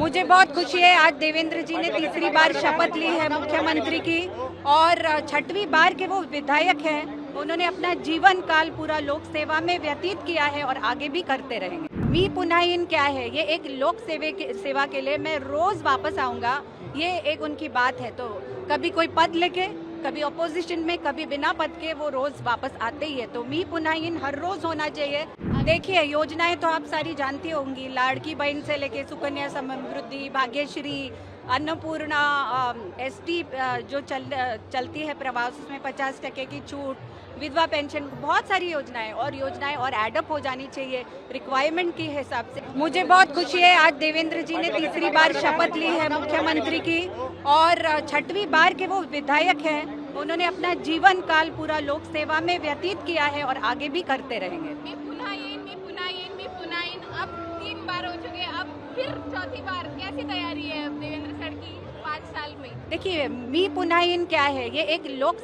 मुझे बहुत खुशी है, आज देवेंद्र जी ने तीसरी बार शपथ ली है मुख्यमंत्री की और छठवीं बार के वो विधायक हैं। उन्होंने अपना जीवन काल पूरा लोक सेवा में व्यतीत किया है और आगे भी करते रहेंगे। मी पुनः इन क्या है, ये एक लोक सेवा के लिए मैं रोज वापस आऊंगा, ये एक उनकी बात है। तो कभी कोई पद लेके, कभी अपोजिशन में, कभी बिना पद के वो रोज वापस आते ही है। तो मी पुनः इन हर रोज होना चाहिए। देखिए, योजनाएं तो आप सारी जानती होंगी, लाड़की बहन से लेके सुकन्या समृद्धि, भाग्यश्री, अन्नपूर्णा, एसटी जो चलती है प्रवास, उसमें 50% की छूट, विधवा पेंशन, बहुत सारी योजनाएं और एडअप हो जानी चाहिए रिक्वायरमेंट के हिसाब से। मुझे बहुत खुशी है, आज देवेंद्र जी ने तीसरी बार शपथ ली है मुख्यमंत्री की और छठवीं बार के वो विधायक हैं। उन्होंने अपना जीवन काल पूरा लोक सेवा में व्यतीत किया है और आगे भी करते रहेंगे। अब 3 बार हो चुके, अब फिर चौथी बार। कैसी तैयारी है अब देवेंद्र सर की 5 साल में? देखिए, मी पुनः इन क्या है, ये एक लोक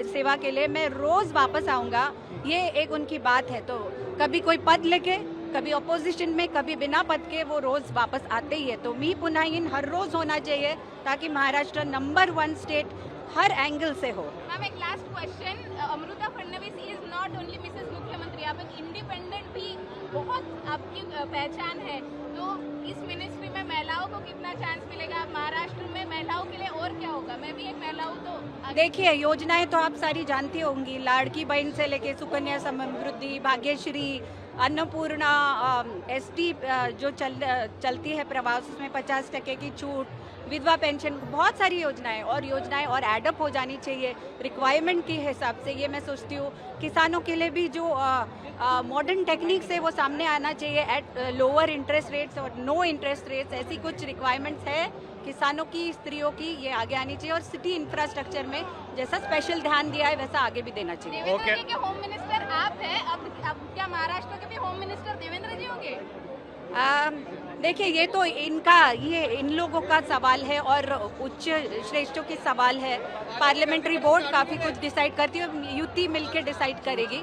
सेवा के लिए मैं रोज वापस आऊंगा, ये एक उनकी बात है। तो कभी कोई पद लेके, कभी अपोजिशन में, कभी बिना पद के वो रोज वापस आते ही है। तो मी पुनः इन हर रोज होना चाहिए ताकि महाराष्ट्र नंबर 1 स्टेट हर एंगल से हो। मैम, एक last question, Amruta Fadnavis is not only Mrs मुख्यमंत्री, आप एक इंडिपेंडेंट भी बहुत आपकी पहचान है। तो इस मिनिस्ट्री में महिलाओं को कितना चांस मिलेगा? महाराष्ट्र में महिलाओं के लिए और क्या होगा? मैं भी एक महिला हूँ। तो देखिए, योजनाएं तो आप सारी जानती होंगी, लाड़की बहन से लेके सुकन्या समृद्धि, भाग्यश्री, अन्नपूर्णा, एसटी जो चलती है प्रवास, उसमें 50% की छूट, विधवा पेंशन, बहुत सारी योजनाएं और एडअप हो जानी चाहिए रिक्वायरमेंट के हिसाब से। ये मैं सोचती हूँ किसानों के लिए भी जो मॉडर्न टेक्निक्स है वो सामने आना चाहिए एट लोअर इंटरेस्ट रेट्स और नो इंटरेस्ट रेट्स, ऐसी कुछ रिक्वायरमेंट्स है किसानों की, स्त्रियों की, ये आगे आनी चाहिए। और सिटी इंफ्रास्ट्रक्चर में जैसा स्पेशल ध्यान दिया है वैसा आगे भी देना चाहिए। देवेंद्र जी के होम मिनिस्टर आप हैं, अब क्या महाराष्ट्र के भी होम मिनिस्टर देवेंद्र जी होंगे? देखिए, ये तो इन लोगों का सवाल है और उच्च श्रेष्ठों की सवाल है। पार्लियामेंट्री बोर्ड काफी कुछ डिसाइड करती है, युति मिलकर डिसाइड करेगी।